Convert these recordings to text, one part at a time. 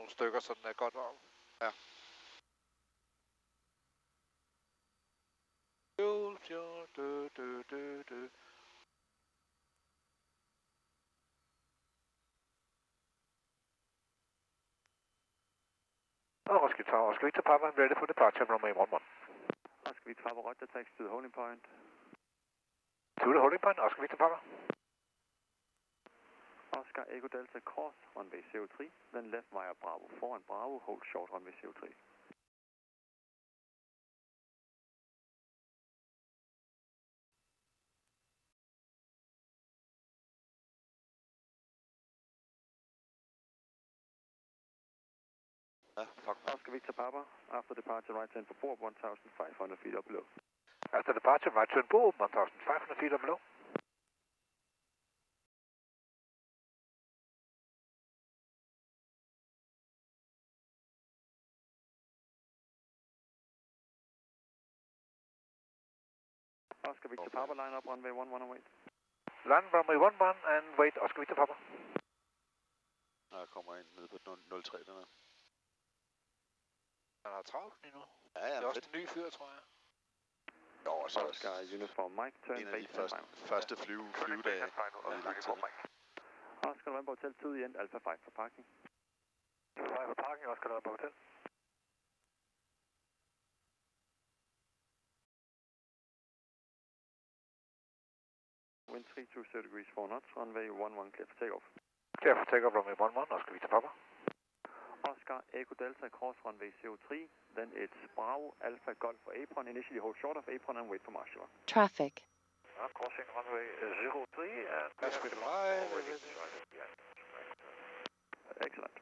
nogle stykker, så den er godt varm. Ja. Oscar Tower, Oscar Victor Papa, ready for departure from runway 11. Oscar Victor Papa, roger, taxi to the holding point. To the holding point, Oscar Victor Papa. Oscar Echo Delta cross runway 03, then left via Bravo 4 and Bravo, hold short runway 03. Oscar Victor Papa, after departure right turn for port 1,500 feet up below. After departure, right turn port 1,500 feet up below. Oscar Victor Papa, line up runway 11 and wait. Land runway 11 and wait, Oscar Victor Papa. Jeg kommer ind nede på 03 dernede. Han har travlt lige nu. Ja, det er også en ny fyr, tror jeg. Jo, og så Oscar uniform Mike, turn en af de første flyvedage. Oscar November Hotel 2 the end, Alpha 5 for parking. Alpha 5 for parking, Oscar November Hotel. Wind 320 degrees 4 knots, runway 11 clear for takeoff. Clear for takeoff, runway 11, Oscar Victor Papa. Oscar Echo Delta cross runway 03, then it's Bravo Alpha Golf for apron, initially hold short of apron and wait for marshal. Traffic. Crossing runway 03 and pass with the Excellent.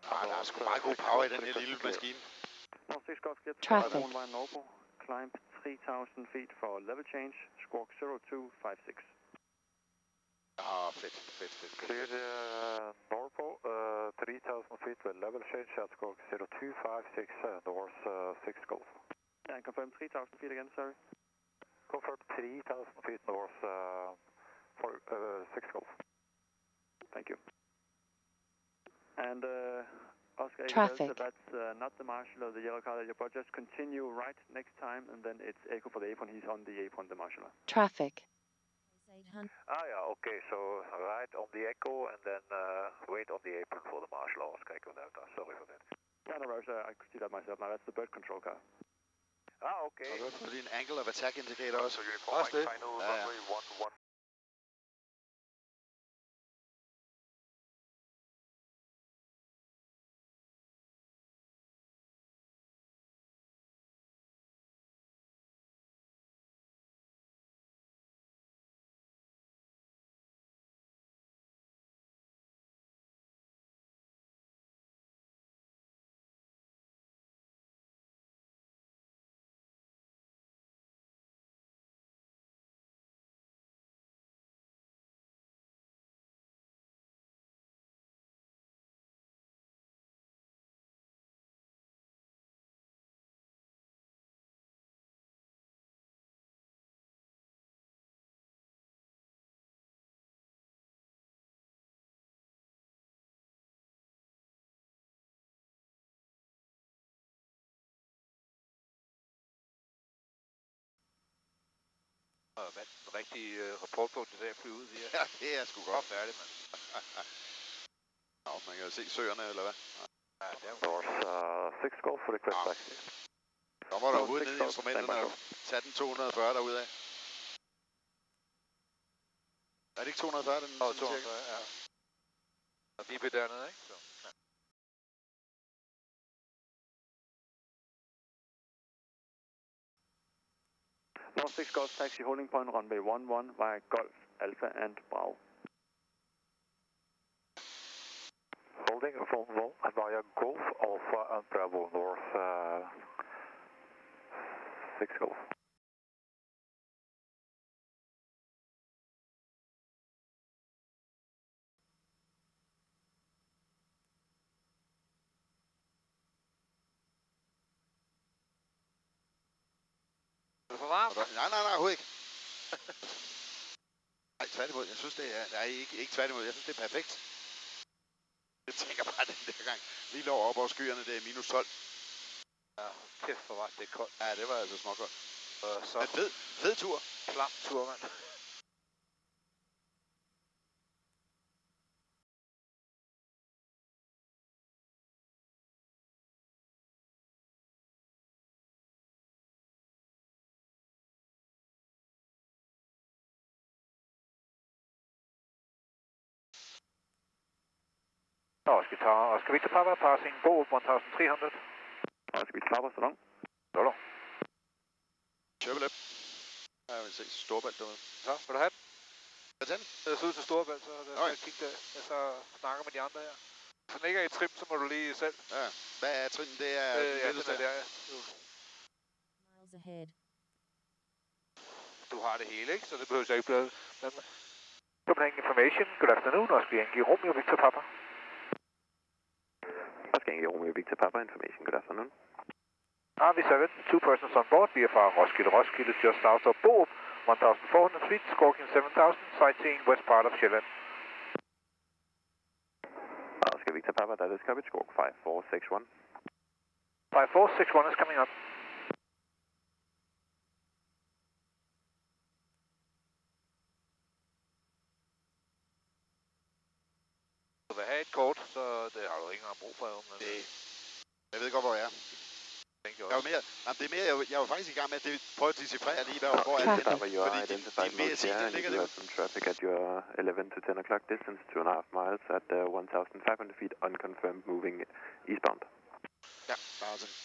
Der er sgu meget god power i den her lille maskine. North 6 Golf clear to Traffic. Noble, climb 3,000 feet for level change, squawk 0256. Ah, fedt. Clear Norfolk, 3,000 feet with level change at squawk 0256 north 6 Golf. And confirm 3,000 feet again, sorry. Confirm 3,000 feet north for 6 Golf. Thank you. And Oscar Traffic. Delta, that's not the marshal of the yellow car, but just continue right next time, and then it's Echo for the apron. He's on the apron, the marshal. Traffic. Yeah, okay, so right on the Echo and then wait on the apron for the marshal, Oscar Echo Delta. Sorry for that. Yeah, no, Roger, I could see that myself. Now that's the bird control car. Okay. Og så er det en angle of attack indicator også. Uniform Mike, final runway 11. Og hvad den rigtige rapportpunkt i dag flyve ud i? Ja, det er sgu godt. Færdig, mand. Nå, man kan jo se søerne, eller hvad? Ja, det er jo 6 Golf for request taxi. Så må der ude ned i instrumenterne og tage den 240 derudad. Er det ikke 240, den? 240, ja. Og de er dernede, ikke? Så. Ja. North 6 Golf taxi holding point runway 11 via Golf Alpha and Bravo. Holding from via Golf Alpha and Bravo north 6 Golf. Er det for varmt? Nej, overhovedet ikke. Nej, tværtimod. Jeg synes, det er... Nej, ikke tværtimod. Jeg synes, det er perfekt. tænker bare den der gang. Vi lå op over skyerne, det er minus 12. Ja, kæft for var det koldt. Ja, det var altså småkoldt. Og så Men fed tur. klam tur, mand. Oscar Victor Papa, passing Bo 1300. Oscar Victor Papa, så langt. Så langt. Chevrolet. Ja, jeg vil se Storbælt derude. Så, vil du have den? Hvad er den? Jeg er ud til Storebælt, så der skal jeg kigge der. Jeg så snakker med de andre her. Hvis den ikke er i trim, så må du lige selv. Ja. Hvad er trin? Det er... Ja, den er der, ja. Miles ahead. Du har det hele, ikke? Så det behøver jeg ikke blive. Copenhagen information, good afternoon, Oscar Yankee Romeo Victor Papa. Oscar Yankee Romeo Victor Papa, information, good afternoon. RV7, 2 persons on board, VFR Roskilde, just south of Borup, 1,400 feet, Skorken 7,000, sightseeing west part of Sjælland. Oscar Victor Papa, that is coverage, squawk 5461. 5461 is coming up. Du vil have et kort, så det har du ikke engang brug for. Men Jeg ved godt, hvor jeg er. Det er mere, jeg var faktisk i gang med at prøve at decifrere lige, hvor er det henne. You are Fordi identified de mere mode sige, here, der and ligger you det. have some traffic at your 11 to 10 o'clock distance, 2.5 miles at 1,500 feet, unconfirmed, moving eastbound. Ja, bare sådan.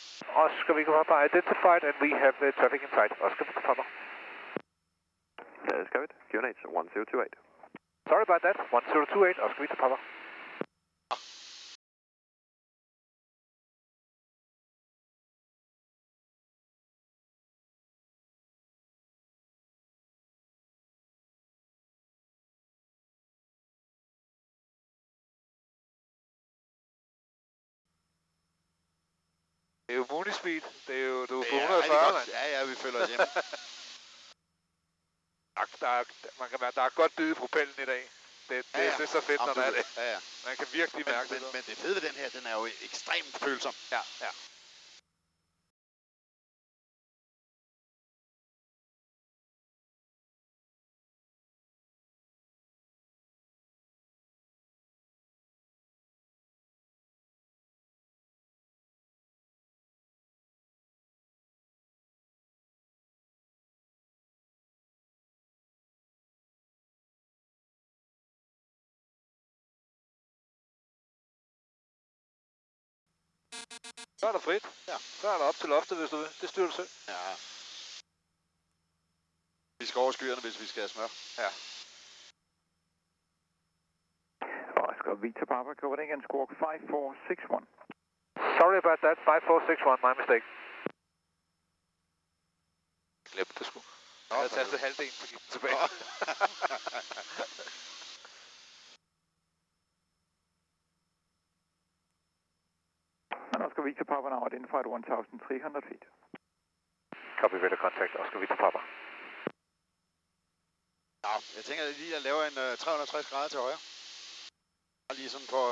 Oscar Victor Papa identified, and we have traffic in sight. Oscar Victor Papa. That is covered, QNH 1028. Sorry about that, 1028, Oscar Victor Papa. det er jo Monispeed. Det er jo, du er på Det er 140, rigtig mand. godt. Ja, vi føler os hjemme. Man kan mærke, der er godt bid i propellen i dag. Det er så fedt, når der er det. Ja. Man kan virkelig mærke det. Men det fede ved den her, den er jo ekstremt følsom. Ja. Så er der frit. Ja. Så er der op til loftet, hvis du vil. Det styrer du selv. Ja. Vi skal over skyerne, hvis vi skal have smør. Ja. Oscar Victor Papa, Copenhagen, squawk 5461. Sorry about that, 5461, my mistake. Glem det sgu. Jeg havde tastet halvdelen, så gik den tilbage. And Oscar Victor Papa now identified 1,300 feet. Copy, radio contact, Oscar Victor Papa. Ja, jeg tænker lige at lave en 360 grader til højre. Og lige sådan for...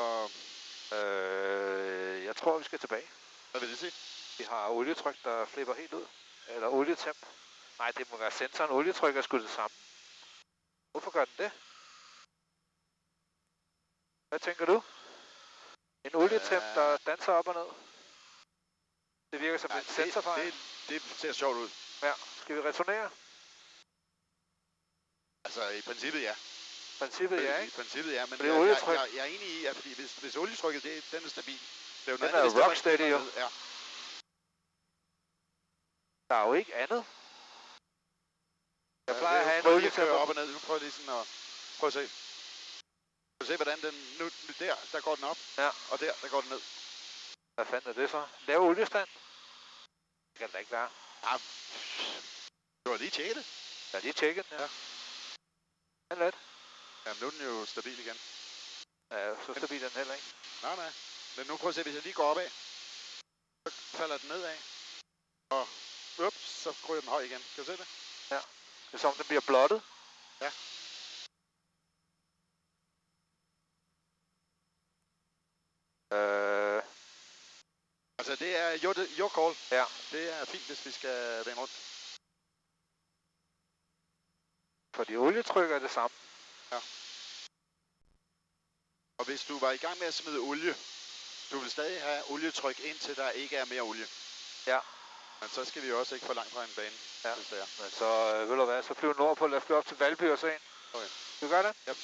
Jeg tror, vi skal tilbage. Hvad vil det sige? Vi har olietryk, der flipper helt ud. Eller olietemp. Nej, det må være sensoren. Olietryk er sgu det samme. Hvorfor gør den det? Hvad tænker du? En olietemp, der danser op og ned. Det virker som en sensorfejl. Det ser sjovt ud. Ja. Skal vi returnere? Altså, i princippet ja. Princippet ja, I ikke? princippet ja, men Det er olietryk. jeg er enig i, at fordi hvis olietrykket, den er stabil. Det er jo Den noget, er hvis rocksteady, jo. Ja. Der er jo ikke andet. Jeg plejer at have en Prøv lige at køre olietemp. op og ned. Nu prøver jeg lige sådan at... Prøv at se. Prøv at se, hvordan den... Nu der går den op. Ja. Og der går den ned. Hvad fanden er det så? Lav oliestand? Det kan det da ikke være. Ja. Du har lige tjekket det. Jeg har lige tjekket den, ja. Den let. Jamen, nu er den jo stabil igen. Ja, så stabil er den heller ikke. Nej. Men nu prøv at se, hvis jeg lige går opad. Så falder den nedad. Og så kryger den høj igen. Kan du se det? Ja. Det er som, den bliver blottet. Ja. Altså, det er your call. Ja. Det er fint, hvis vi skal vende rundt. Fordi olietryk er det samme. Ja. Og hvis du var i gang med at smide olie, du vil stadig have olietryk, indtil der ikke er mere olie. Ja. Men så skal vi jo også ikke for langt fra en bane, ja. Hvis det er. Men så vil du hvad, så flyver nordpå, lad os flyve op til Valby og se ind. Okay. Du gør det? Yep.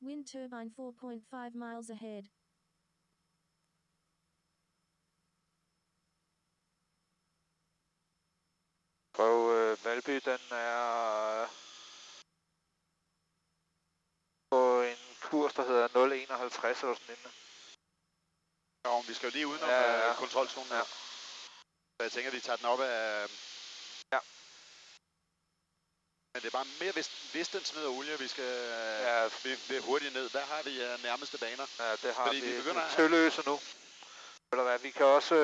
Wind turbine 4.5 miles ahead. Prøv Valby, den er på en kurs, der hedder 0,51 eller sådan noget. Ja, vi skal jo lige udenom kontrolzonen. Ja. Så jeg tænker, vi tager den op af... Men det er bare mere, hvis den smider olie, vi skal vi hurtigt ned. Der har vi nærmeste baner. Ja, det har fordi vi begynder at Tølløse nu. Eller hvad, vi kan også...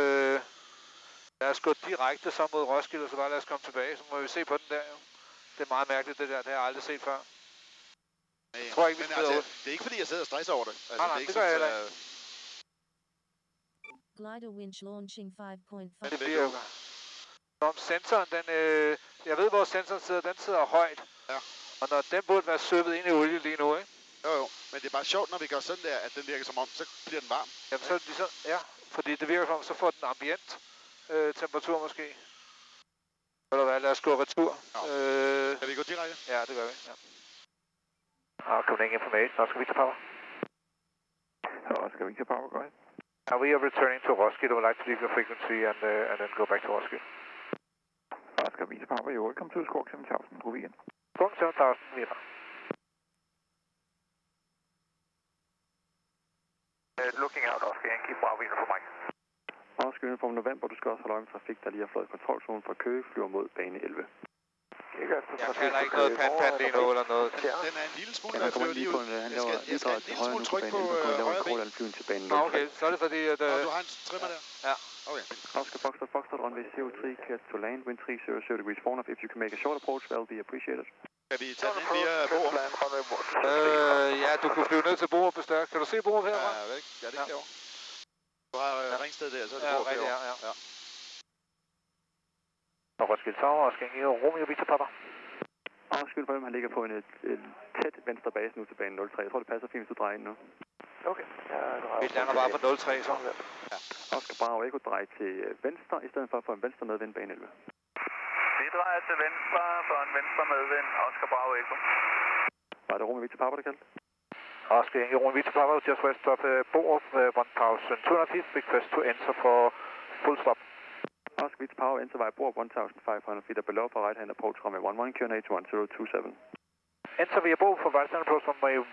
lad os gå direkte så mod Roskilde, og så bare lad os komme tilbage. Så må vi se på den der jo. Det er meget mærkeligt det der, det har jeg aldrig set før. Nej, jeg tror ikke, vi det er ikke fordi, jeg sidder og stresser over det. Altså, nej, det gør jeg heller ikke. Glider winch launching 5.5. Men det bliver jo... Om sensoren, den... jeg ved, hvor sensoren sidder. Den sidder højt. Ja. Og når den burde være søbet ind i olie lige nu, ikke? Jo. Men det er bare sjovt, når vi gør sådan der, at den virker som om, så bliver den varm. Jamen, så ligesom... Ja, fordi det virker som om, så får den ambient temperatur måske. Eller hvad, lad os gå retur. Ja. Kan vi gå direkte? Ja, det gør vi. Ja. Coming information, Oscar Victor Power. Oscar Victor Power, go ahead. We are returning to Roskilde. Would like to leave your frequency and then go back to Roskilde. Oscar Victor Power, you're welcome to Squawk 7000. God weekend. Squawk 7000, Vienna. Looking out, Oscar Yankee, Bravo for Mike. Oscar Uniform November, du skal også holde øje med trafik, der lige har fløjet kontrolzonen fra Køge, flyver mod bane 11. Jeg kalder ikke noget pan lige nu eller noget. Den er en lille smule, der flyver lige ud. Jeg skal en lille smule tryk på højre ben. Okay, så er det fordi, at... du har en trimmer der? Ja. Okay. Oscar Foxtrot, runway 03, clear to land, wind 300 degrees four knots. If you can make a short approach, that will be appreciated. Kan vi tage den via Borup? Ja, du kunne flyve ned til Borup, hvis der. Kan du se Borup herfra? Ja, det kan jeg. Du har Ringsted der, så er det Borup herovre. Ja. Roskilde Tower, Oscar Yankee, Romeo Victor Papa. Roskilde for dem, han ligger på en tæt venstre base nu til bane 03. Jeg tror, det passer fint, hvis du drejer ind nu. Okay. Vi lander bare på 03, så. Ja. Oscar Bravo Echo drejer til venstre, i stedet for at få en venstre medvind bane 11. Vi drejer til venstre for en venstre medvind, Oscar Bravo Echo. Var det Romeo Victor Papa, der kaldte? Oscar Yankee, Romeo Victor Papa, just west of Borup, 1200 feet, request to enter for full stop. Oscar Victor Power, enter via Borup 1500 feet below for right hand approach runway 11, QNH 1027. Enter via Borup for right hand approach runway 11,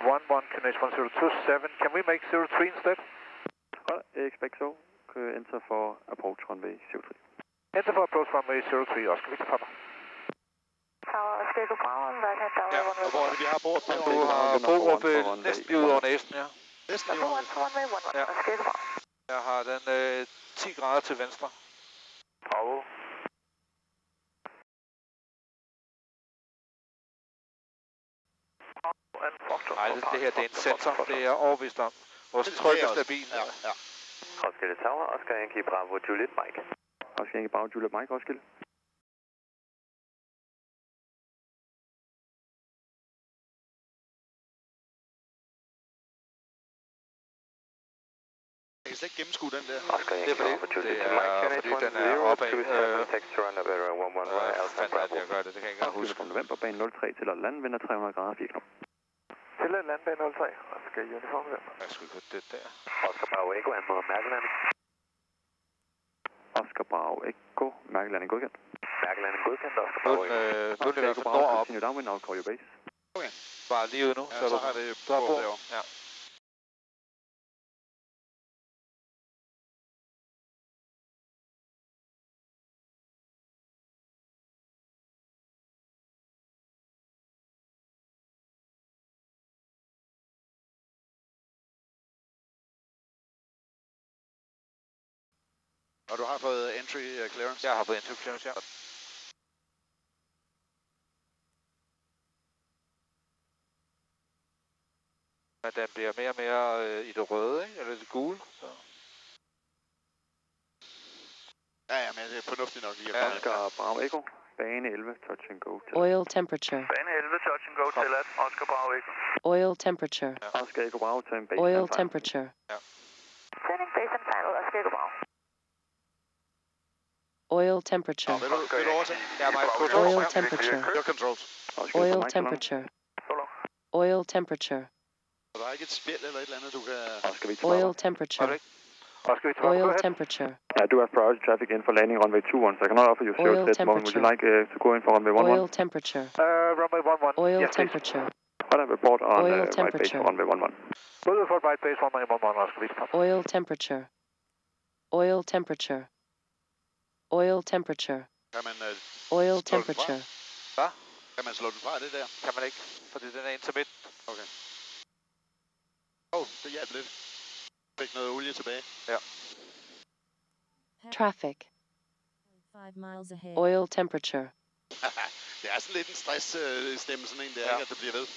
QNH 1027. Can we make 03 instead? Expect so. Enter for approach runway 03. Enter for approach runway 03, Oscar Victor Papa. Tower, Oscar Echo Power, right hand tower, ja, og hvor er det, vi har Borup? Du har Borup næsten lige ud over næsten, ja. Næsten lige ud over næsten. Ja. Jeg har den 10 grader til venstre. Bravo. Nej, det her det er en sensor. Det er overbevist om. Vores tryk er stabil. Ja. Roskilde Tower, Oscar Yankee, Bravo, Juliet, Mike. Oscar Yankee, Bravo, Juliet, Mike, Roskilde. Jeg kan slet ikke gennemskue den der. Det er fordi den er opad. Fanden at jeg gør det, det kan jeg ikke huske. Fra november, bane 03 til at lande, vender 300 grader 4 knop. Til at lande bane 03, Oscar Uniform November. Jeg skulle ikke det der. Oscar Bravo Echo, anmoder mærkelanding. Oscar Bravo Echo, mærkelanding godkendt. Mærkelanding godkendt, Oscar Bravo Echo. Nu er det i hvert fald nord op. Continue downwind, I'll call your base. Okay. Bare lige ud nu. Ja, så har det Borup derovre. Ja. Og du har fået entry clearance? Jeg har fået entry clearance, ja. Men den bliver mere og mere i det røde, ikke? Eller det gule. Så. Ja, men det er fornuftigt nok lige at komme. Oscar Bravo Echo. Bane 11, touch and go. Oil temperature. Bane 11, touch and go til at Oscar Bravo Echo. Oil temperature. Oscar Echo Bravo, turn base. Oil temperature. Sending base and final, Oscar Echo Bravo. Oil temperature. Vil du oversætte? Ja, mig på. Oil temperature. Your controls. Oil temperature. Oil temperature. Og der er ikke et spil eller et eller andet, du kan... Oil temperature. Oil temperature. Yeah, I do have priority traffic in for landing runway 21, so I cannot offer you zero Oil at the moment. Would you like to go in for runway 11? Oil temperature. Runway 11. Oil yes, temperature. What I report on Oil right base temperature. for runway 11. Både for right base, runway 11, Oscar Victor. Oil temperature. Oil temperature. Oil temperature. Kan man Oil slå den temperature. fra? Kan man slå den fra, det der? Kan man ikke, fordi den er intermittent. Okay. Det hjalp lidt. Fik noget olie tilbage. Ja. Traffic. 5 miles ahead. Oil temperature. Det er sådan lidt en stress-stemme, sådan en der, Ja. ikke, at det bliver ved.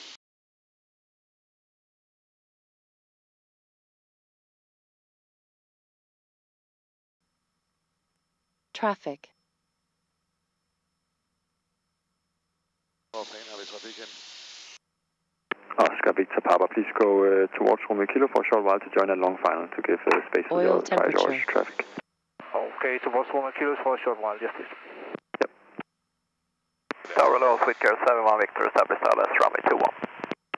Traffic. Hvor fanden har vi trafik hen? Oscar Victor Papa, please go towards runway kilo for a short while to join that long final to give space for the Oil other priority temperature. traffic. Okay, towards runway kilos for a short while, yes please. Tower low, Sweetcar 71 Victor, establish LS runway 21.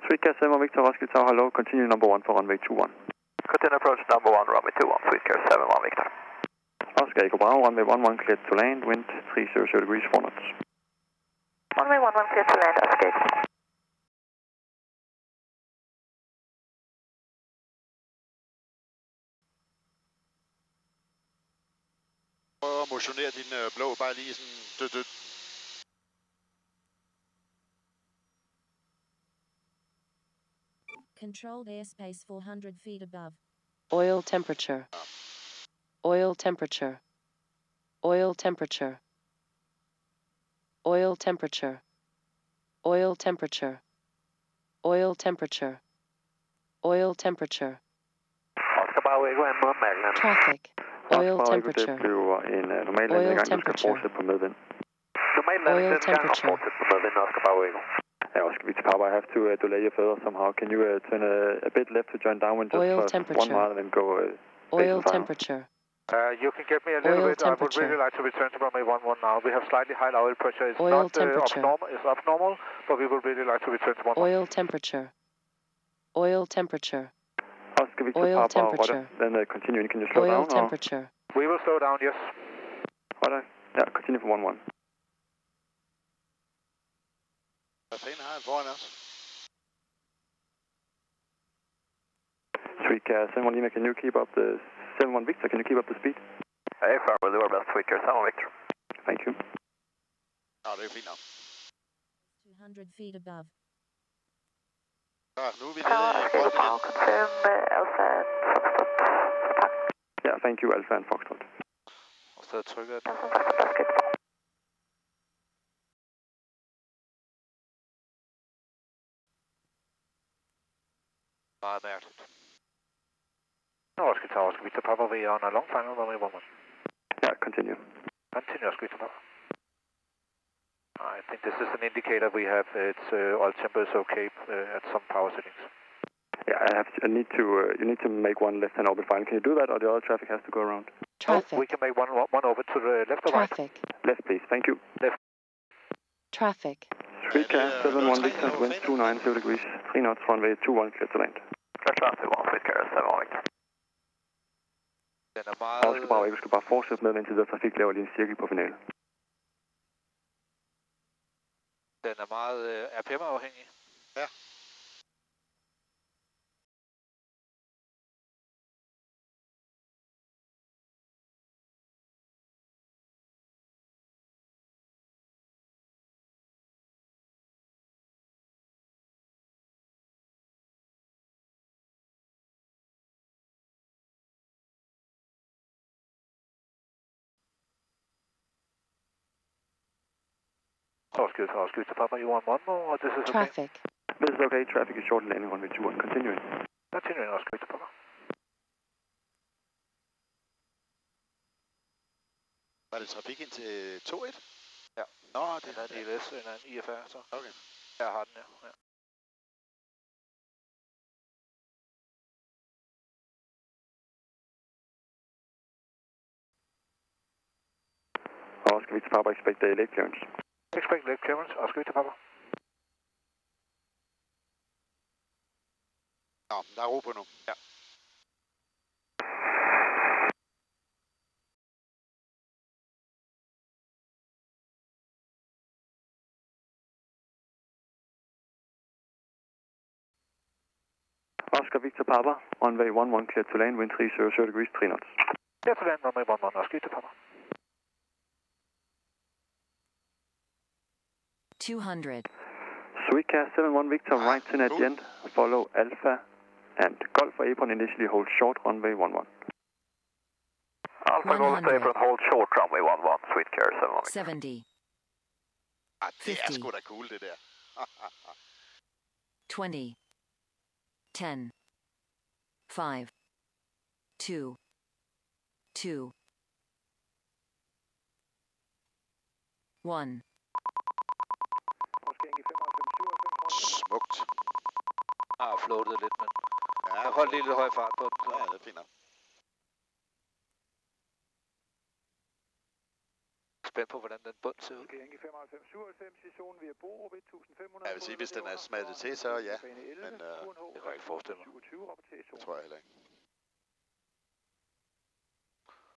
Sweetcar 71 Victor, Roskilde Tower, hello, continue number 1 for runway 21. Continue approach number 1, runway 21, Sweetcar 71 Victor. Oscar Echo Bravo, runway 11 cleared to land, wind 300 degrees 4 knots. Runway 11 clear to land, Oscar Echo. Prøv at motionere din blå, bare lige sådan dødt. Controlled airspace 400 feet above. Oil temperature. Oil temperature. Oil temperature. Oil temperature. Oil temperature. Oil temperature. Oil temperature. Oscar Bravo Echo, Hamburg, Maryland. Traffic. Oil temperature. Det bliver en normal Oil landing, du skal temperature. fortsætte på medvind. Normal Oil temperature. fortsætte på medvind, Oscar Bravo Echo. Yeah, Oscar Victor Papa, I have to delay you further somehow. Can you turn a bit left to join downwind just Oil for 1 temperature. mile and then go Oil final? temperature. You can get me a little Oil bit. I would temperature. really like to return to runway 11 now. We have slightly high oil pressure. It's Oil not temperature. abnormal. It's abnormal, but we would really like to return to 11. Oil temperature. Oil temperature. Oscar Victor Oil Papa, temperature. then continue. Can you slow Oil down? temperature. We will slow down, yes. Yeah, continue for 11. Hvad fanden har han foran os? Sweetcar 71 Lima, can you keep up the 71 Victor? Can you keep up the speed? Hey, Farmer, do our best, Sweetcar 71 Victor. Thank you. Nå, det er fint nok. 200 feet above. Så, nu er vi Tower, nede i Oscar Echo grønt Bravo, igen. confirm Alpha and Foxtrot. Yeah, thank you, Alpha and Foxtrot. Og så trykker jeg den. Johnson Foxtrot, Oscar Echo Bravo. Meget mærkeligt. Oscar Tower, Oscar Victor Papa, we are on a long final, runway 11. Yeah, continue. Continue, Oscar Victor Papa. I think this is an indicator we have. Its oil temper is okay at some power settings. Yeah, I need to. You need to make one left-hand orbit final. Can you do that, or the other traffic has to go around? Traffic. We can make one over to the left or right. Traffic. Left, please. Thank you. Traffic. Sweetcar 71 Victor, wind 290 degrees, 3 knots, runway 21, clear to land. Clear traffic 1, Sweetcar 71 Victor. Den er meget... Oscar Bravo, vi skal bare fortsætte med, indtil der trafik laver lige en cirkel på finale. Den er meget RPM-afhængig. Ja. Roskilde to Papa, you want one more, or this is okay? Traffic. This is okay. Traffic is short landing runway 21. Continuing. Continuing, Roskilde to Papa. Var det trafik ind til 2-1? Ja. Nå, det er en ILS eller en IFR, så. Okay. Jeg har den, ja. Oscar Victor Papa, expect the leg clearance. Expect leg clearance, Oscar Victor Papa. Nå, der er ro på nu. Ja. Oscar Victor Papa, runway 11 clear to land, wind 300 degrees, 3 knots. Clear to land, runway 11, Oscar Victor Papa. 200. Sweetcast 71 Victor, right 10 at the end, follow Alpha and Golf for apron, initially hold short, runway 11. Alpha Golf to apron, hold short, runway 11, Sweetcast 71 Victor. 70. Ah, det er 50. sgu da cool, det der. 20. 10. 5. 2. 2. 1. Smukt. Floatet lidt, men Ja, jeg holdt lige lidt høj fart på den. Så. Ja, det er fint nok. Spændt på, hvordan den bund ser ud. Okay, Yankee 95, 97 i zonen via Borup, 1500. Jeg vil sige, hvis den er smattet til, så ja. Men Jeg kan ikke forestille mig. det tror jeg heller ikke.